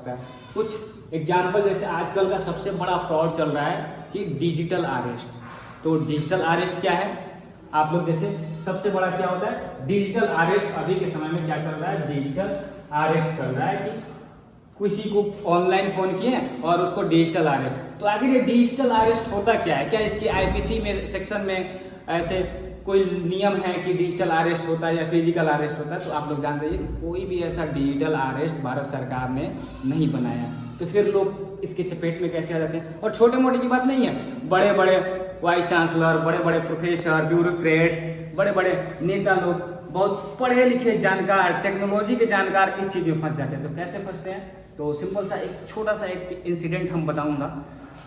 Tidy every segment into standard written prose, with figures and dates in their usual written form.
सकता है। कुछ एग्जाम्पल जैसे आजकल का सबसे बड़ा फ्रॉड चल रहा है कि डिजिटल अरेस्ट। तो डिजिटल अरेस्ट क्या है, आप लोग जैसे सबसे बड़ा क्या होता है डिजिटल अरेस्ट। अभी के समय में क्या चल रहा है, डिजिटल अरेस्ट चल रहा है कि किसी को ऑनलाइन फोन किए और उसको डिजिटल अरेस्ट। तो आखिर ये डिजिटल अरेस्ट होता क्या है, क्या इसके आईपीसी में सेक्शन में ऐसे कोई नियम है कि डिजिटल अरेस्ट होता है या फिजिकल अरेस्ट होता है? तो आप लोग जानते हैं कि कोई भी ऐसा डिजिटल अरेस्ट भारत सरकार ने नहीं बनाया। तो फिर लोग इसके चपेट में कैसे आ जाते हैं? और छोटे मोटे की बात नहीं है, बड़े बड़े वाइस चांसलर, बड़े बड़े प्रोफेसर, ब्यूरोक्रेट्स, बड़े बड़े नेता लोग, बहुत पढ़े लिखे जानकार, टेक्नोलॉजी के जानकार इस चीज़ में फंस जाते हैं। तो कैसे फंसते हैं? तो सिंपल सा एक छोटा सा एक इंसिडेंट हम बताऊंगा।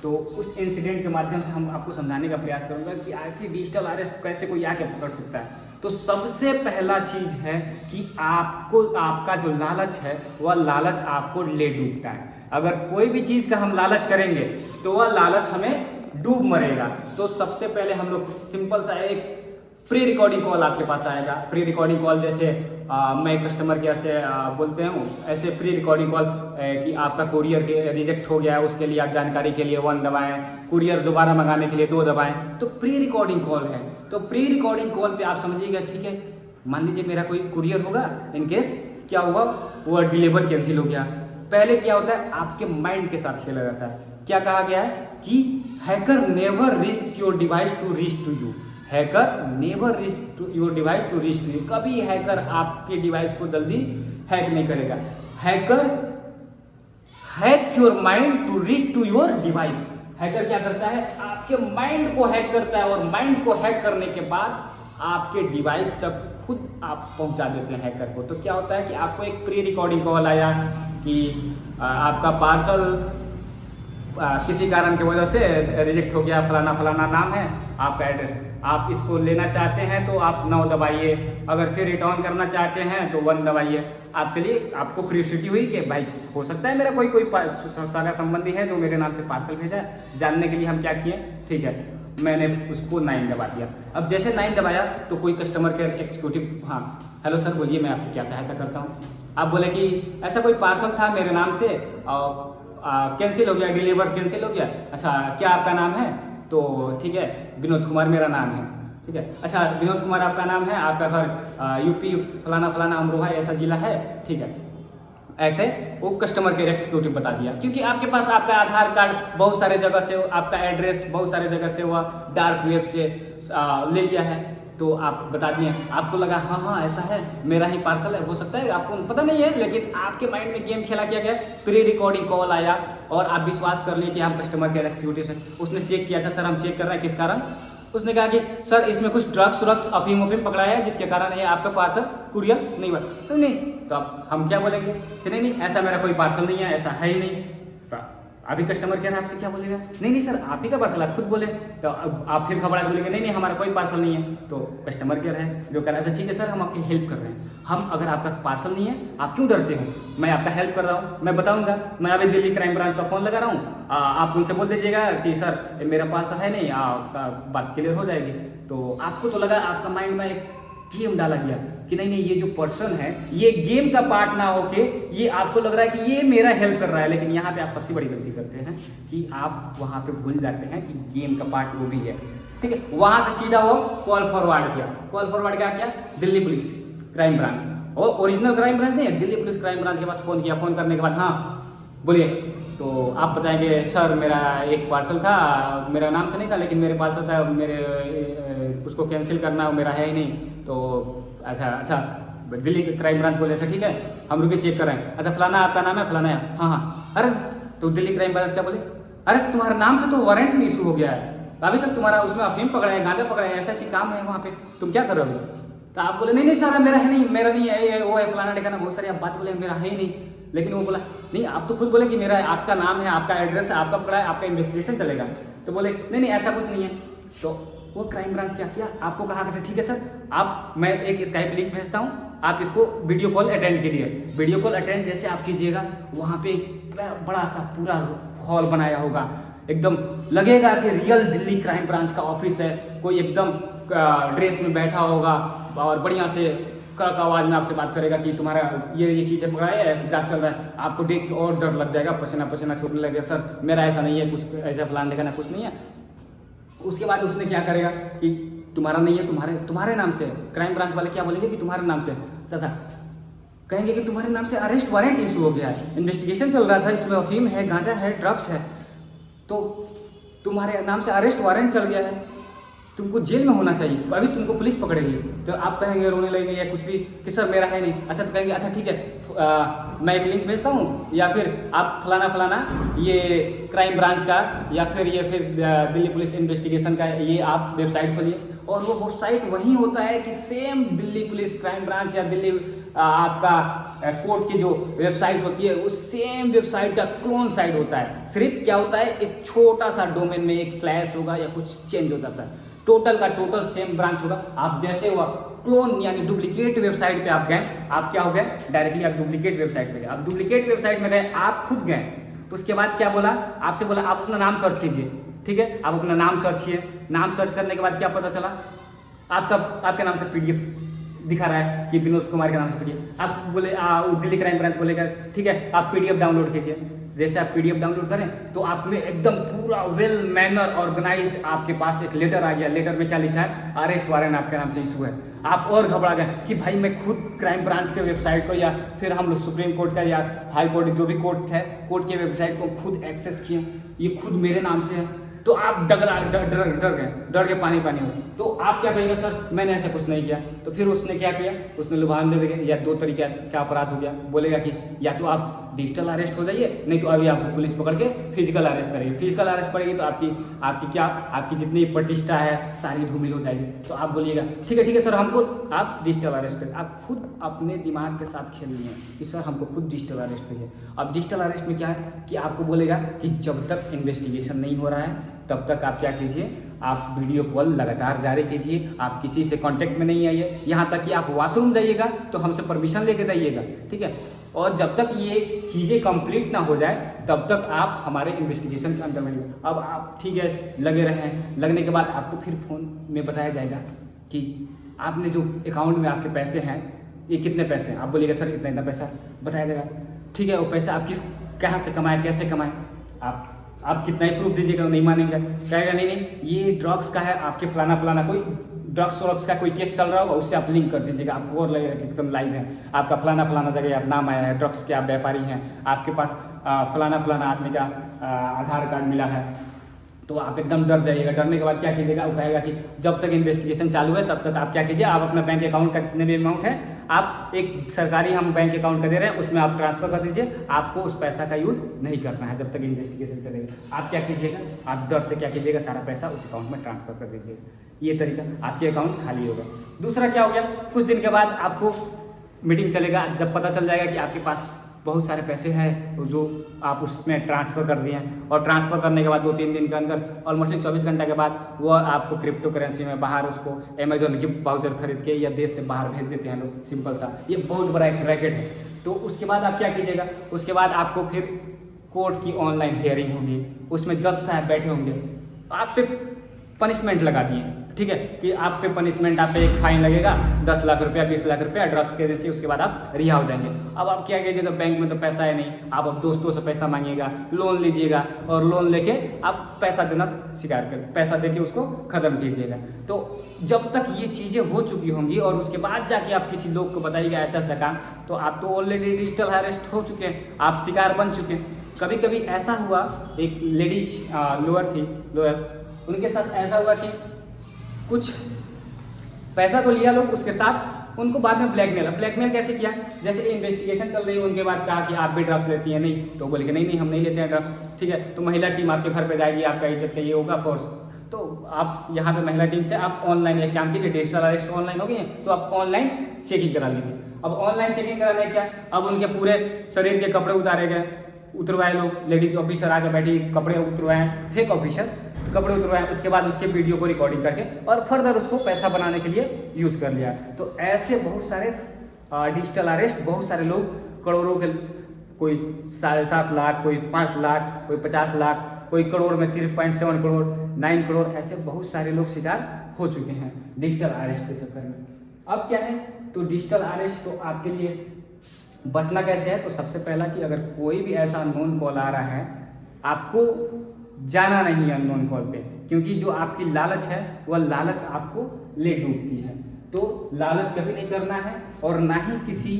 तो उस इंसिडेंट के माध्यम से हम आपको समझाने का प्रयास करूंगा कि आखिर डिजिटल अरेस्ट कैसे कोई आके पकड़ सकता है। तो सबसे पहला चीज़ है कि आपको आपका जो लालच है वह लालच आपको ले डूबता है। अगर कोई भी चीज़ का हम लालच करेंगे तो वह लालच हमें डूब मरेगा। तो सबसे पहले हम लोग सिंपल सा एक प्री रिकॉर्डिंग कॉल आपके पास आएगा। प्री रिकॉर्डिंग कॉल जैसे मैं कस्टमर केयर से बोलते हूँ, ऐसे प्री रिकॉर्डिंग कॉल कि आपका कुरियर के रिजेक्ट हो गया है, उसके लिए आप जानकारी के लिए 1 दबाएं, कुरियर दोबारा मंगाने के लिए 2 दबाएं। तो प्री रिकॉर्डिंग कॉल है। तो प्री रिकॉर्डिंग कॉल पे आप समझिएगा, ठीक है, मान लीजिए मेरा कोई कुरियर होगा, इनकेस क्या हुआ, वो डिलीवर कैंसिल हो गया। पहले क्या होता है, आपके माइंड के साथ खेला जाता है। क्या कहा गया है कि hacker never risk your device to reach to you. Hacker never risk your device to reach to you. कभी हैकर आपके डिवाइस को जल्दी हैक नहीं करेगा। Hacker hack your mind to reach to your device. Hacker क्या करता है, आपके माइंड को हैक करता है और माइंड को हैक करने के बाद आपके डिवाइस तक खुद आप पहुंचा देते हैं हैकर को। तो क्या होता है कि आपको एक प्री रिकॉर्डिंग कॉल आया कि आपका पार्सल किसी कारण की वजह से रिजेक्ट हो गया, फलाना फलाना नाम है, आपका एड्रेस, आप इसको लेना चाहते हैं तो आप 9 दबाइए, अगर फिर रिटर्न करना चाहते हैं तो 1 दबाइए। आप चलिए, आपको क्यूरियोसिटी हुई कि भाई हो सकता है मेरा कोई सागा संबंधी है जो मेरे नाम से पार्सल भेजा है, जानने के लिए हम क्या किए, ठीक है, मैंने उसको 9 दबा दिया। अब जैसे 9 दबाया तो कोई कस्टमर केयर एग्जीक्यूटिव, हाँ हेलो सर बोलिए, मैं आपकी क्या सहायता करता हूँ। आप बोले कि ऐसा कोई पार्सल था मेरे नाम से और कैंसिल हो गया, डिलीवर कैंसिल हो गया। अच्छा, क्या आपका नाम है? तो ठीक है, विनोद कुमार मेरा नाम है। ठीक है, अच्छा विनोद कुमार आपका नाम है, आपका घर यूपी फलाना फलाना अमरोहा ऐसा जिला है, ठीक है, ऐसे वो कस्टमर केयर एग्जीक्यूटिव बता दिया। क्योंकि आपके पास आपका आधार कार्ड बहुत सारे जगह से, आपका एड्रेस बहुत सारे जगह से हुआ, डार्क वेब से ले लिया है, तो आप बता दिए। आपको लगा हाँ हाँ ऐसा है, मेरा ही पार्सल है, हो सकता है, आपको पता नहीं है, लेकिन आपके माइंड में गेम खेला किया गया। प्री रिकॉर्डिंग कॉल आया और आप विश्वास कर लिए कि हम कस्टमर केयर एग्जीक्यूटिव से। उसने चेक किया था, सर हम चेक कर रहे हैं, किस कारण? उसने कहा कि सर इसमें कुछ ड्रग्स अफीम पकड़ाया है जिसके कारण ये आपका पार्सल कुरियर नहीं हुआ। तो नहीं, तो अब हम क्या बोलेंगे कि नहीं ऐसा मेरा कोई पार्सल नहीं है, ऐसा है ही नहीं। अभी कस्टमर केयर आपसे क्या बोलेगा, नहीं सर आप ही का पार्सल, आप खुद बोले। तो अब आप फिर घबरा के बोलेंगे नहीं हमारा कोई पार्सल नहीं है। तो कस्टमर केयर है जो कह रहा है, ठीक है सर हम आपकी हेल्प कर रहे हैं, हम अगर आपका पार्सल नहीं है आप क्यों डरते हो, मैं आपका हेल्प कर रहा हूँ, मैं बताऊंगा, मैं अभी दिल्ली क्राइम ब्रांच का फ़ोन लगा रहा हूँ, आप उनसे बोल दीजिएगा कि सर मेरा पार्सल है नहीं, आपका बात क्लियर हो जाएगी। तो आपको तो लगा, आपका माइंड में एक गेम डाला गया कि नहीं ये जो पर्सन है ये गेम का पार्ट ना होके ये आपको लग रहा है कि ये मेरा हेल्प कर रहा है। लेकिन यहाँ पे आप सबसे बड़ी गलती करते हैं कि आप वहाँ पे भूल जाते हैं कि गेम का पार्ट वो भी है। ठीक है, वहाँ से सीधा वो कॉल फॉरवर्ड किया। कॉल फॉरवर्ड क्या? दिल्ली पुलिस क्राइम ब्रांच, और ओरिजिनल क्राइम ब्रांच नहीं है, दिल्ली पुलिस क्राइम ब्रांच के पास फ़ोन किया। फ़ोन करने के बाद हाँ बोलिए, तो आप बताएंगे सर मेरा एक पार्सल था, मेरा नाम से नहीं था लेकिन मेरे पार्सल था, मेरे उसको कैंसिल करना, मेरा है ही नहीं। तो अच्छा दिल्ली के क्राइम ब्रांच बोले, अच्छा ठीक है हम रुके चेक कर रहे हैं, अच्छा फलाना आपका नाम है, फलाना है, हाँ। अरे तो दिल्ली क्राइम ब्रांच क्या बोले, अरे तुम्हारे नाम से तो वारंट नहीं इशू हो गया है, अभी तक तुम्हारा उसमें अफीम पकड़ा है, गांजा पकड़ा है, ऐसे काम है वहाँ पे, तुम क्या कर रहे हो? तो आप बोले नहीं सर मेरा है नहीं, मेरा नहीं है, वो है फलाना ठिकाना, बहुत सारी आप बात बोले, मेरा है ही नहीं। लेकिन वो बोला नहीं, आप तो खुद बोले कि मेरा आपका नाम है, आपका एड्रेस है, आपका पकड़ा है, आपका इन्वेस्टिगेशन चलेगा। तो बोले नहीं ऐसा कुछ नहीं है। तो वो क्राइम ब्रांच क्या किया, आपको कहा कि ठीक है सर आप, मैं एक स्काइप लिंक भेजता हूँ, आप इसको वीडियो कॉल अटेंड कीजिए। वीडियो कॉल अटेंड जैसे आप कीजिएगा, वहाँ पे बड़ा सा पूरा हॉल बनाया होगा, एकदम लगेगा कि रियल दिल्ली क्राइम ब्रांच का ऑफिस है, कोई एकदम ड्रेस में बैठा होगा और बढ़िया से कड़क आवाज़ में आपसे बात करेगा कि तुम्हारा ये चीज़ें पकड़ा है, ऐसे जांच चल रहा है, आपको देख के और डर लग जाएगा, पसीना पसीना छूटने लगेगा, सर मेरा ऐसा नहीं है, कुछ ऐसा प्लान लेगा ना, कुछ नहीं है। उसके बाद उसने क्या करेगा कि तुम्हारा नहीं है, तुम्हारे नाम से, क्राइम ब्रांच वाले क्या बोलेंगे कि तुम्हारे नाम से, चाचा कहेंगे कि तुम्हारे नाम से अरेस्ट वारंट इशू हो गया है, इन्वेस्टिगेशन चल रहा था, इसमें अफीम है, गांजा है, ड्रग्स है, तो तुम्हारे नाम से अरेस्ट वारंट चल गया है, तुमको जेल में होना चाहिए, अभी तुमको पुलिस पकड़ेगी। तो आप कहेंगे, रोने लगेंगे या कुछ भी कि सर मेरा है नहीं। अच्छा तो कहेंगे अच्छा ठीक है, मैं एक लिंक भेजता हूँ, या फिर आप फलाना ये क्राइम ब्रांच का या फिर दिल्ली पुलिस इन्वेस्टिगेशन का ये आप वेबसाइट खोलिए, और वो वेबसाइट वही होता है कि same Delhi police crime branch या दिल्ली आपका कोर्ट की जो वेबसाइट होती है उस सेम वेबसाइट का क्लोन साइट होता है। सिर्फ क्या होता है, एक छोटा सा डोमेन में एक स्लैश होगा या कुछ चेंज हो जाता है, टोटल का टोटल सेम ब्रांच होगा। आप जैसे हुआ क्लोन यानी डुप्लीकेट वेबसाइट पे आप गए, आप क्या हो गए, डायरेक्टली आप डुप्लीकेट वेबसाइट पे गए। आप डुप्लीकेट वेबसाइट में गए, आप खुद गए, तो उसके बाद क्या बोला, आपसे बोला आप अपना नाम सर्च कीजिए, ठीक है, आप अपना नाम सर्च किए, नाम सर्च करने के बाद क्या पता चला, आपके नाम से पीडीएफ दिखा रहा है कि विनोद कुमार के नाम से पीडीएफ। आप बोले दिल्ली क्राइम ब्रांच बोलेगा ठीक है आप पीडीएफ डाउनलोड कीजिए। जैसे आप पीडीएफ डाउनलोड करें तो आप में एकदम पूरा वेल मैनर ऑर्गेनाइज आपके पास एक लेटर आ गया। लेटर में क्या लिखा है, अरेस्ट वारंट आपके नाम से इशू है। आप और घबरा गए कि भाई मैं खुद क्राइम ब्रांच के वेबसाइट को या फिर हम लोग सुप्रीम कोर्ट का या हाई कोर्ट जो भी कोर्ट है, कोर्ट के वेबसाइट को खुद एक्सेस किए, ये खुद मेरे नाम से है। तो आप डर गए, डर के पानी हो। तो आप क्या कहिएगा, सर मैंने ऐसा कुछ नहीं किया। तो फिर उसने क्या किया, उसने लुभान दे देगा, या दो तरीके का अपराध हो गया, बोलेगा कि या तो आप डिजिटल अरेस्ट हो जाइए, नहीं तो अभी आपको पुलिस पकड़ के फिजिकल अरेस्ट करेगी। फिजिकल अरेस्ट पड़ेगी तो आपकी जितनी प्रतिष्ठा है सारी धूमिल हो जाएगी। तो आप बोलिएगा ठीक है सर हमको आप डिजिटल अरेस्ट करें। आप खुद अपने दिमाग के साथ खेल लिए कि सर हमको खुद डिजिटल अरेस्ट करिए। अब डिजिटल अरेस्ट में क्या है कि आपको बोलेगा कि जब तक इन्वेस्टिगेशन नहीं हो रहा है तब तक आप क्या कीजिए, आप वीडियो कॉल लगातार जारी कीजिए, आप किसी से कांटेक्ट में नहीं आइए, यहाँ तक कि आप वॉशरूम जाइएगा तो हमसे परमिशन लेके जाइएगा, ठीक है। और जब तक ये चीज़ें कंप्लीट ना हो जाए तब तक आप हमारे इन्वेस्टिगेशन के अंदर में। अब आप ठीक है लगे रहें, लगने के बाद आपको फिर फ़ोन में बताया जाएगा कि आपने जो अकाउंट में आपके पैसे हैं ये कितने पैसे हैं। आप बोलिएगा सर इतना पैसा, बताया जाएगा ठीक है वो पैसा आप कहाँ से कमाए, कैसे कमाए, आप कितना ही प्रूफ दीजिएगा, नहीं मानेंगे, कहेगा नहीं ये ड्रग्स का है, आपके फलाना कोई ड्रग्स का कोई केस चल रहा होगा उससे आप लिंक कर दीजिएगा, आपको और लगेगा कि एकदम लाइव है, आपका फलाना जगह आप नाम आया है, ड्रग्स के आप व्यापारी हैं, आपके पास फलाना आदमी का आधार कार्ड मिला है, तो आप एकदम डर जाइएगा। डरने के बाद क्या कीजिएगा, वो कहेगा कि जब तक इन्वेस्टिगेशन चालू है तब तक आप क्या कीजिए, आप अपना बैंक अकाउंट का जितने भी अमाउंट है आप एक सरकारी हम बैंक अकाउंट का दे रहे हैं उसमें आप ट्रांसफर कर दीजिए, आपको उस पैसा का यूज नहीं करना है जब तक इन्वेस्टिगेशन चलेगा। आप क्या कीजिएगा, आप डर से क्या कीजिएगा, सारा पैसा उस अकाउंट में ट्रांसफर कर दीजिएगा। ये तरीका, आपके अकाउंट खाली होगा। दूसरा क्या हो गया, कुछ दिन के बाद आपको मीटिंग चलेगा, जब पता चल जाएगा कि आपके पास बहुत सारे पैसे हैं जो आप उसमें ट्रांसफ़र कर दिए हैं, और ट्रांसफ़र करने के बाद 2-3 दिन के अंदर ऑलमोस्टली 24 घंटे के बाद वो आपको क्रिप्टो करेंसी में बाहर उसको अमेजोन गिफ्ट वाउचर खरीद के या देश से बाहर भेज देते हैं लोग, सिंपल सा। ये बहुत बड़ा एक रैकेट है। तो उसके बाद आप क्या कीजिएगा, उसके बाद आपको फिर कोर्ट की ऑनलाइन हियरिंग होगी, उसमें जज साहब बैठे होंगे, आप पे पनिशमेंट लगा दिए, ठीक है, कि आप पे पनिशमेंट, आप पे एक फाइन लगेगा 10 लाख रुपया 20 लाख रुपया ड्रग्स के जैसे, उसके बाद आप रिहा हो जाएंगे। अब आप क्या कीजिएगा, बैंक में तो पैसा है नहीं, आप अब दोस्तों से पैसा मांगिएगा, लोन लीजिएगा, और लोन लेके आप पैसा देना स्वीकार कर, पैसा देके उसको ख़त्म कीजिएगा। तो जब तक ये चीज़ें हो चुकी होंगी और उसके बाद जाके आप किसी लोग को बताइएगा ऐसा ऐसा काम, तो आप तो ऑलरेडी डिजिटल अरेस्ट हो चुके हैं, आप शिकार बन चुके हैं। कभी कभी ऐसा हुआ, एक लेडीज लोअर उनके साथ ऐसा हुआ कि कुछ पैसा तो लिया लोग, उसके साथ उनको बाद में ब्लैकमेल कैसे किया, जैसे इन्वेस्टिगेशन चल रही है उनके बाद कहा कि आप भी ड्रग्स लेती हैं, नहीं तो बोले कि नहीं हम नहीं लेते हैं ड्रग्स, ठीक है, तो महिला टीम आपके घर पे जाएगी, आपका इज्जत का ये होगा फोर्स। तो आप यहाँ पे महिला टीम से आप ऑनलाइन एक काम कीजिए, डिजिटल अरेस्ट ऑनलाइन हो गई है तो आप ऑनलाइन चेकिंग करा लीजिए। अब ऑनलाइन चेकिंग कराने क्या, अब उनके पूरे शरीर के कपड़े उतरवाए लोग, लेडीज ऑफिसर आके बैठी, कपड़े उतरवाए, फेक ऑफिसर कपड़े उतरवाए, उसके बाद उसके वीडियो को रिकॉर्डिंग करके और फर्दर उसको पैसा बनाने के लिए यूज़ कर लिया। तो ऐसे बहुत सारे डिजिटल अरेस्ट, बहुत सारे लोग करोड़ों के, कोई 7.5 लाख, कोई 5 लाख, कोई 50 लाख, कोई करोड़ में 3.7 करोड़, 9 करोड़, ऐसे बहुत सारे लोग शिकार हो चुके हैं डिजिटल अरेस्ट के चक्कर में। अब क्या है तो डिजिटल अरेस्ट तो आपके लिए बचना कैसे है, तो सबसे पहला कि अगर कोई भी ऐसा अननोन कॉल आ रहा है, आपको जाना नहीं है अननोन कॉल पे, क्योंकि जो आपकी लालच है वह लालच आपको ले डूबती है। तो लालच कभी नहीं करना है और ना ही किसी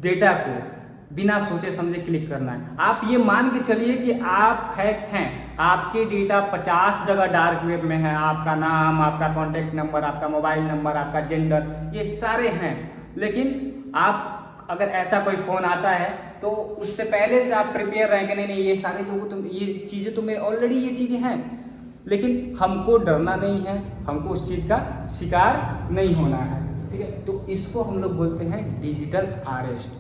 डेटा को बिना सोचे समझे क्लिक करना है। आप ये मान के चलिए कि आप हैक हैं, आपके डेटा 50 जगह डार्क वेब में है, आपका नाम, आपका कॉन्टैक्ट नंबर, आपका मोबाइल नंबर, आपका जेंडर, ये सारे हैं, लेकिन आप अगर ऐसा कोई फ़ोन आता है तो उससे पहले से आप प्रिपेयर रहें कि नहीं नहीं ये सारे लोगों तो ये चीज़ें तो मेरे ऑलरेडी ये चीज़ें हैं, लेकिन हमको डरना नहीं है, हमको उस चीज़ का शिकार नहीं होना है, ठीक है। तो इसको हम लोग बोलते हैं डिजिटल अरेस्ट।